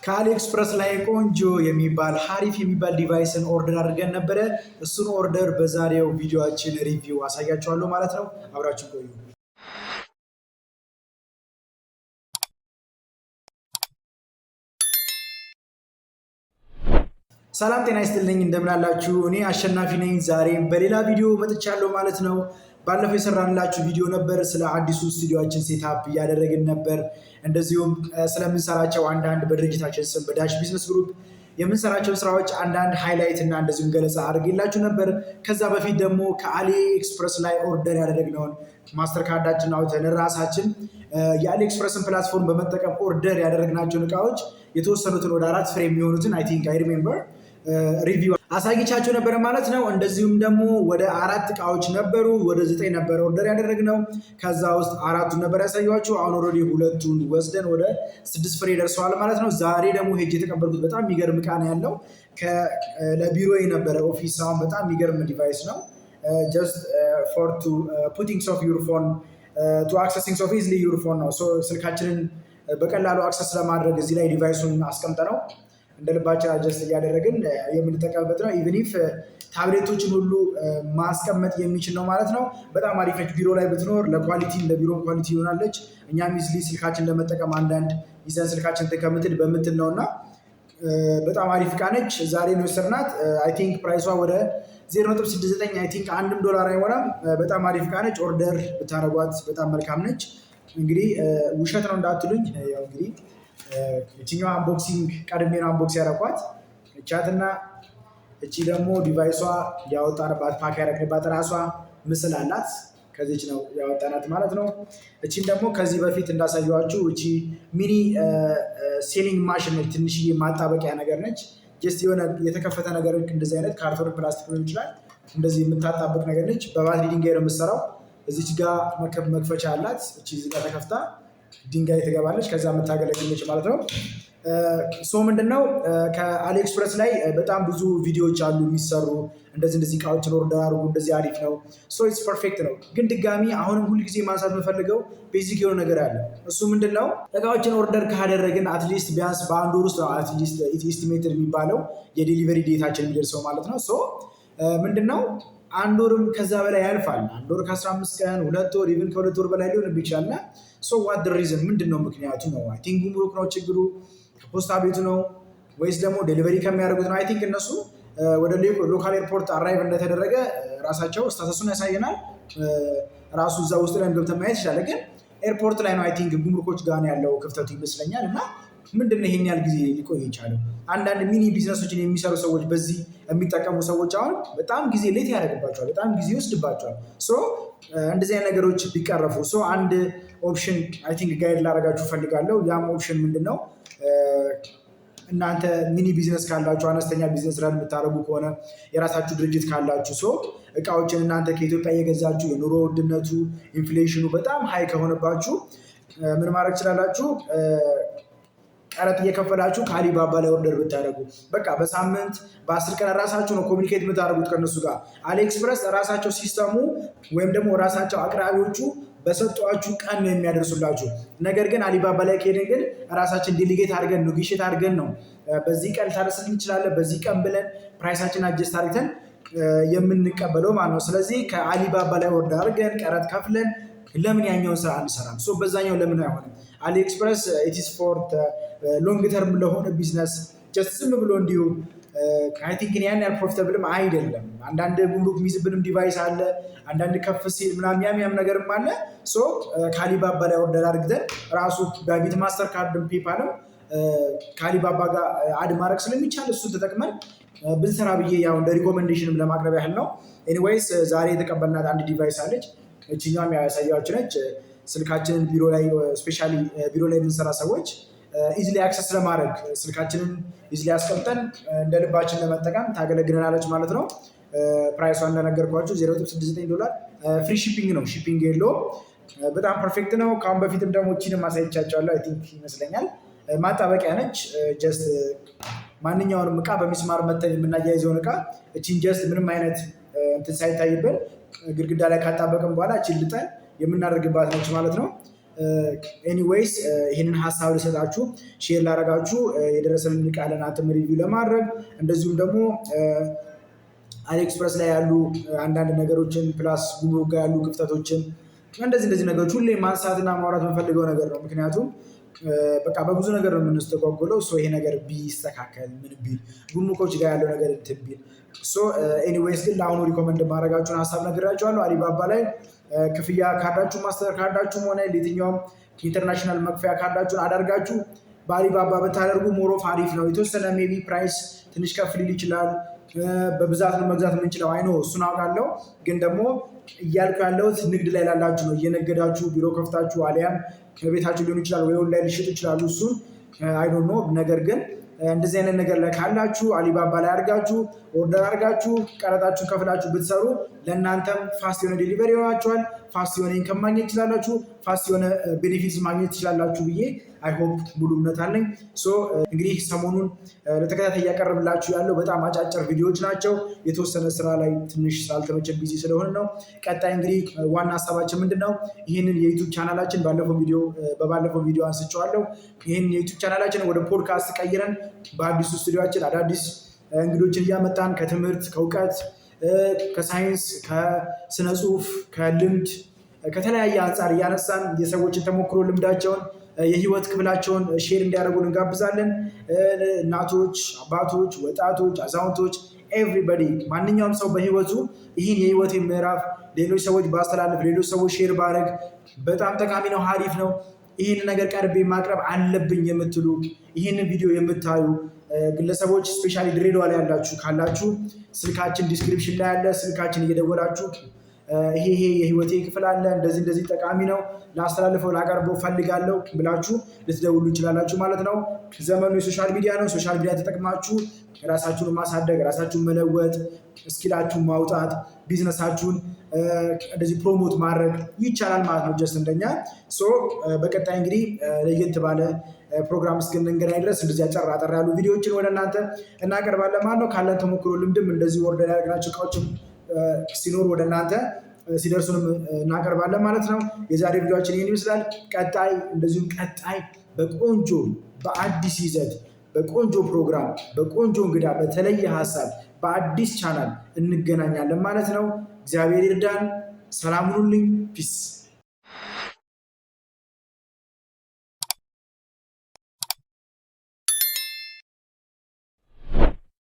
ከአሊኤክስፕረስ ላይ ቆንጆ የሚባል ሀሪፍ የሚባል ዲቫይስን ኦርደር አድርገን ነበረ። እሱን ኦርደር በዛሬው ቪዲዮአችን ሪቪው አሳያችኋለሁ ማለት ነው። አብራችሁ ቆዩ። ሰላም ጤና ይስጥልኝ፣ እንደምን አላችሁ? እኔ አሸናፊ ነኝ። ዛሬም በሌላ ቪዲዮ መጥቻለሁ ማለት ነው። ባለፈው የሰራንላችሁ ቪዲዮ ነበር፣ ስለ አዲሱ ስቱዲዮአችን ሴታፕ እያደረግን ነበር። እንደዚሁም ስለምንሰራቸው አንዳንድ በድርጅታችን ስም በዳሽ ቢዝነስ ግሩፕ የምንሰራቸው ስራዎች አንዳንድ ሃይላይት እና እንደዚሁም ገለጻ አድርጌላችሁ ነበር። ከዛ በፊት ደግሞ ከአሊ ኤክስፕረስ ላይ ኦርደር ያደረግነውን ማስተር ካርዳችን አውጥተን ራሳችን የአሊ ኤክስፕረስን ፕላትፎርም በመጠቀም ኦርደር ያደረግናቸውን እቃዎች የተወሰኑትን ወደ 4 ፍሬ የሚሆኑትን አይ ቲንክ አይ ሪሜምበር ሪቪው አሳይቻቸው ነበረ ማለት ነው። እንደዚሁም ደግሞ ወደ 4 እቃዎች ነበሩ፣ ወደ 9 ነበረ ኦርደር ያደረግነው። ከዛ ውስጥ 4ቱን ነበር ያሳያችሁ። አሁን ኦልሬዲ 2ቱን ወስደን ወደ 6 ፍሬ ደርሰዋል ማለት ነው። ዛሬ ደግሞ ሄጅ የተቀበልኩት በጣም የሚገርም እቃ ነው ያለው። ለቢሮ የነበረ ኦፊስ አሁን በጣም የሚገርም ዲቫይስ ነው። ጀስት ፎር ቱ ፑቲንግ ኦፍ ዩር ፎን ቱ አክሰሲንግ ኦፍ ኢዝሊ ዩር ፎን ነው። ስልካችንን በቀላሉ አክሰስ ለማድረግ እዚህ ላይ ዲቫይሱን አስቀምጠ ነው እንደ ልባችን አጀስት እያደረግን የምንጠቀምበት ነው። ኢቨን ኢፍ ታብሌቶችን ሁሉ ማስቀመጥ የሚችል ነው ማለት ነው። በጣም አሪፍ ነች። ቢሮ ላይ ብትኖር ለኳሊቲ ለቢሮ ኳሊቲ ይሆናለች። እኛም ኢዝሊ ስልካችን ለመጠቀም አንዳንድ ይዘን ስልካችን ከምትል በምትል ነው እና በጣም አሪፍ እቃ ነች። ዛሬ ነው የወሰድናት። አይ ቲንክ ፕራይሷ ወደ 0.69 አይ ቲንክ $1 አይሞላም። በጣም አሪፍ እቃ ነች። ኦርደር ብታረጓት በጣም መልካም ነች። እንግዲህ ውሸት ነው እንዳትሉኝ። ያው እንግዲህ እቺኛው አንቦክሲንግ ቀድሜ ነው አንቦክስ ያደረኳት እቻትና እቺ ደግሞ ዲቫይሷ ያወጣንባት ፓክ ያደረግንባት ራሷ ምስል አላት። ከዚች ነው ያወጣናት ማለት ነው። እቺም ደግሞ ከዚህ በፊት እንዳሳየኋችሁ እቺ ሚኒ ሴሊንግ ማሽን ነች። ትንሽዬ ማጣበቂያ ነገር ነች። ጀስት የሆነ የተከፈተ ነገር እንደዚህ አይነት ካርቶን ፕላስቲክ ሊሆን ይችላል እንደዚህ የምታጣብቅ ነገር ነች። በባትሪ ድንጋይ ነው የምትሰራው። እዚች ጋር መክፈቻ አላት። እቺ እዚህ ጋር ተከፍታ ድንጋይ ትገባለች። ከዛ የምታገለግለች ማለት ነው። ሶ ምንድነው ከአሊኤክስፕረስ ላይ በጣም ብዙ ቪዲዮዎች አሉ የሚሰሩ እንደዚህ እቃዎችን ኦርደር አድርጉ፣ እንደዚህ አሪፍ ነው። ሶ ኢትስ ፐርፌክት ነው። ግን ድጋሚ አሁንም ሁልጊዜ ማንሳት የምፈልገው ቤዚክ የሆነ ነገር አለ። እሱ ምንድነው እቃዎችን ኦርደር ካደረግን አትሊስት ቢያንስ በአንድ ወር ውስጥ ነው አትሊስት ኢስቲሜትድ የሚባለው የዴሊቨሪ ዴታችን የሚደርሰው ማለት ነው። ሶ ምንድነው አንድ ወርም ከዛ በላይ ያልፋል። አንድ ወር ከ15 ቀን 2 ወር ኢቭን ከ2 ወር በላይ ሊሆን ይችላል። ሶ ዋት ሪዝን ምንድን ነው ምክንያቱ ነው? አይ ቲንክ ጉምሩክ ነው ችግሩ፣ ከፖስታ ቤቱ ነው ወይስ ደግሞ ዴሊቨሪ ከሚያደርጉት ነው? አይ ቲንክ እነሱ ወደ ሎካል ኤርፖርት አራይቭ እንደተደረገ ራሳቸው ስታተሱን ያሳየናል። ራሱ እዛ ውስጥ ላይ ገብተን ማየት ይችላል። ግን ኤርፖርት ላይ ነው አይ ቲንክ ጉምሩኮች ጋር ያለው ክፍተቱ ይመስለኛል። እና ምንድነው ይሄን ያህል ጊዜ ሊቆይ የቻለው? አንዳንድ ሚኒ ቢዝነሶችን የሚሰሩ ሰዎች በዚህ የሚጠቀሙ ሰዎች አሁን በጣም ጊዜ ሌት ያደርግባቸዋል፣ በጣም ጊዜ ይወስድባቸዋል። ሶ እንደዚህ አይነት ነገሮች ቢቀረፉ አንድ ኦፕሽን አይ ቲንክ ጋይድ ላደርጋችሁ ፈልጋለሁ። ያም ኦፕሽን ምንድነው? እናንተ ሚኒ ቢዝነስ ካላችሁ፣ አነስተኛ ቢዝነስ ረን የምታደርጉ ከሆነ የራሳችሁ ድርጅት ካላችሁ እቃዎችን እናንተ ከኢትዮጵያ እየገዛችሁ የኑሮ ውድነቱ ኢንፍሌሽኑ በጣም ሀይ ከሆነባችሁ ምን ማድረግ ትችላላችሁ? ቀረጥ እየከፈላችሁ ከአሊባባ ላይ ኦርደር ብታደርጉ በቃ በሳምንት በ10 ቀን ራሳችሁ ነው ኮሚኒኬት የምታደርጉት ከነሱ ጋር። አሊኤክስፕረስ ራሳቸው ሲስተሙ ወይም ደግሞ ራሳቸው አቅራቢዎቹ በሰጧችሁ ቀን ነው የሚያደርሱላችሁ። ነገር ግን አሊባባ ላይ ከሄድን ግን ራሳችን ዴሊጌት አድርገን ኔጎሽየት አድርገን ነው በዚህ ቀን ታደርስልን እንችላለን በዚህ ቀን ብለን ፕራይሳችን አጀስት አድርገን የምንቀበለው ማለት ነው። ስለዚህ ከአሊባባ ላይ ኦርደር አድርገን ቀረጥ ከፍለን ለምን ያኛውን ስራ አንሰራም? በዛኛው ለምን አይሆንም? አሊኤክስፕረስ ኢትስ ፎር ሎንግ ተርም ለሆነ ቢዝነስ ጀስት ዝም ብሎ እንዲሁ አይ ቲንክ ያን ያህል ፕሮፊታብልም አይደለም። አንዳንድ ጉምሩክ የሚይዝብንም ዲቫይስ አለ፣ አንዳንድ ከፍ ሲል ምናምን ያም ነገርም አለ። ሶ ከአሊባባ ላይ ኦርደር አድርገን ራሱ በቢት ማስተር ካርድም ፔፓልም ከአሊባባ ጋር አድ ማድረግ ስለሚቻል እሱን ተጠቅመን ብንሰራ ብዬ ያው እንደ ሪኮሜንዴሽንም ለማቅረብ ያህል ነው። ኤኒዌይስ ዛሬ የተቀበልናት አንድ ዲቫይስ አለች። እችኛም ያሳያችሁ ነች። ስልካችንን ቢሮ ላይ ስፔሻሊ ቢሮ ላይ የምንሰራ ሰዎች ኢዝሊ አክሰስ ለማድረግ ስልካችንን ኢዝሊ አስቀምጠን እንደ ልባችን ለመጠቀም ታገለግለናለች ማለት ነው። ፕራይሷ እንደነገርኳችሁ $0.69 ፍሪ ሺፒንግ ነው። ሺፒንግ የለውም። በጣም ፐርፌክት ነው። ከአሁን በፊትም ደግሞ እቺንም ማሳይቻቸዋለሁ። አይ ቲንክ ይመስለኛል ማጣበቂያ ነች። ጀስት ማንኛውንም እቃ በሚስማር መተን የምናያይዘውን እቃ እቺን ጀስት ምንም አይነት እንትን ሳይታይብን ግድግዳ ላይ ካጣበቅን በኋላ እቺን ልጠን የምናደርግባት ነች ማለት ነው። ኤኒዌይስ ይህንን ሀሳብ ልሰጣችሁ ሼር ላደርጋችሁ የደረሰልን ዕቃ ለእናንተም ሪቪው ለማድረግ እንደዚሁም ደግሞ አሊኤክስፕረስ ላይ ያሉ አንዳንድ ነገሮችን ፕላስ ጉምሩክ ጋር ያሉ ክፍተቶችን እንደዚህ ነገሮች ሁሌ ማንሳትና ማውራት የምፈልገው ነገር ነው። ምክንያቱም በቃ በብዙ ነገር ነው የምንስተጓጎለው። ይሄ ነገር ቢስተካከል ምን ቢል ጉምሩኮች ጋር ያለው ነገር እንትን ቢል ኤኒዌይስ ግን ለአሁኑ ሪኮመንድ ማድረጋችሁን ሀሳብ ነግራችኋለሁ። አሊባባ ላይ ክፍያ ካርዳችሁ ማስተር ካርዳችሁም ሆነ ለየትኛውም ኢንተርናሽናል መክፈያ ካርዳችሁን አዳርጋችሁ በአሊባባ ብታደርጉ ሞሮፍ አሪፍ ነው። የተወሰነ ሜቢ ፕራይስ ትንሽ ከፍ ሊል ይችላል። በብዛት ነው መግዛት የምንችለው አይኖ እሱን አውቃለሁ። ግን ደግሞ እያልኩ ያለሁት ንግድ ላይ ላላችሁ ነው። እየነገዳችሁ ቢሮ ከፍታችሁ አሊያም ከቤታችሁ ሊሆን ይችላል ወይ ኦንላይን ሊሸጡ ይችላሉ። እሱን አይ ዶንት ኖ። ነገር ግን እንደዚህ አይነት ነገር ላይ ካላችሁ አሊባባ ላይ አድርጋችሁ ኦርደር አድርጋችሁ ቀረጣችሁን ከፍላችሁ ብትሰሩ ለእናንተም ፋስት የሆነ ዴሊቨሪ ይሆናችኋል። ፋስት የሆነ ኢንከም ማግኘት ትችላላችሁ። ፋስት የሆነ ቤኔፊትስ ማግኘት ትችላላችሁ ብዬ አይ ሆፕ ሙሉ እምነት አለኝ። እንግዲህ ሰሞኑን ለተከታታይ እያቀረብላችሁ ያለው በጣም አጫጭር ቪዲዮዎች ናቸው። የተወሰነ ስራ ላይ ትንሽ ስላልተመቸን ቢዚ ስለሆነ ነው። ቀጣይ እንግዲህ ዋና ሀሳባችን ምንድን ነው? ይህንን የዩቱብ ቻናላችን በባለፈው ቪዲዮ አንስቼዋለሁ። ይህንን የዩቱብ ቻናላችን ወደ ፖድካስት ቀይረን በአዲሱ ስቱዲዮችን አዳዲስ እንግዶችን እያመጣን ከትምህርት ከእውቀት ከሳይንስ ከስነ ጽሁፍ ከልምድ ከተለያየ አንጻር እያነሳን የሰዎችን ተሞክሮ ልምዳቸውን የህይወት ክፍላቸውን ሼር እንዲያደርጉን እንጋብዛለን። እናቶች፣ አባቶች፣ ወጣቶች፣ አዛውንቶች ኤቭሪበዲ ማንኛውም ሰው በህይወቱ ይህን የህይወት ምዕራፍ ሌሎች ሰዎች ባስተላልፍ ሌሎች ሰዎች ሼር ባረግ በጣም ጠቃሚ ነው፣ ሀሪፍ ነው። ይህን ነገር ቀርቤ ማቅረብ አለብኝ የምትሉ ይህንን ቪዲዮ የምታዩ ግለሰቦች ስፔሻሊ ድሬዳዋ ላይ ያላችሁ ካላችሁ ስልካችን ዲስክሪፕሽን ላይ ያለ ስልካችን እየደወላችሁ ይሄ የህይወቴ ክፍል አለ እንደዚህ ጠቃሚ ነው ላስተላልፈው ላቀርበው ፈልጋለሁ ብላችሁ ልትደውሉ ይችላላችሁ ማለት ነው። ዘመኑ የሶሻል ሚዲያ ነው። ሶሻል ሚዲያ ተጠቅማችሁ ራሳችሁን ማሳደግ፣ ራሳችሁን መለወጥ፣ ስኪላችሁን ማውጣት፣ ቢዝነሳችሁን እንደዚህ ፕሮሞት ማድረግ ይቻላል ማለት ነው። ጀስት እንደኛ በቀጣይ እንግዲህ ለየት ባለ ፕሮግራም እስክንገናኝ ድረስ እንደዚህ አጠር ያሉ ቪዲዮዎችን ወደ እናንተ እናቀርባለን ማለት ነው። ካለን ተሞክሮ ልምድም እንደዚህ ወርደን ያደረግናቸው እቃዎችም ሲኖር ወደ እናንተ ሲደርሱንም እናቀርባለን ማለት ነው። የዛሬ ቪዲዮችን ይህን ይመስላል። ቀጣይ በቆንጆ በአዲስ ይዘት በቆንጆ ፕሮግራም በቆንጆ እንግዳ በተለየ ሀሳብ በአዲስ ቻናል እንገናኛለን ማለት ነው። እግዚአብሔር ይርዳን። ሰላም ሁኑልኝ። ፒስ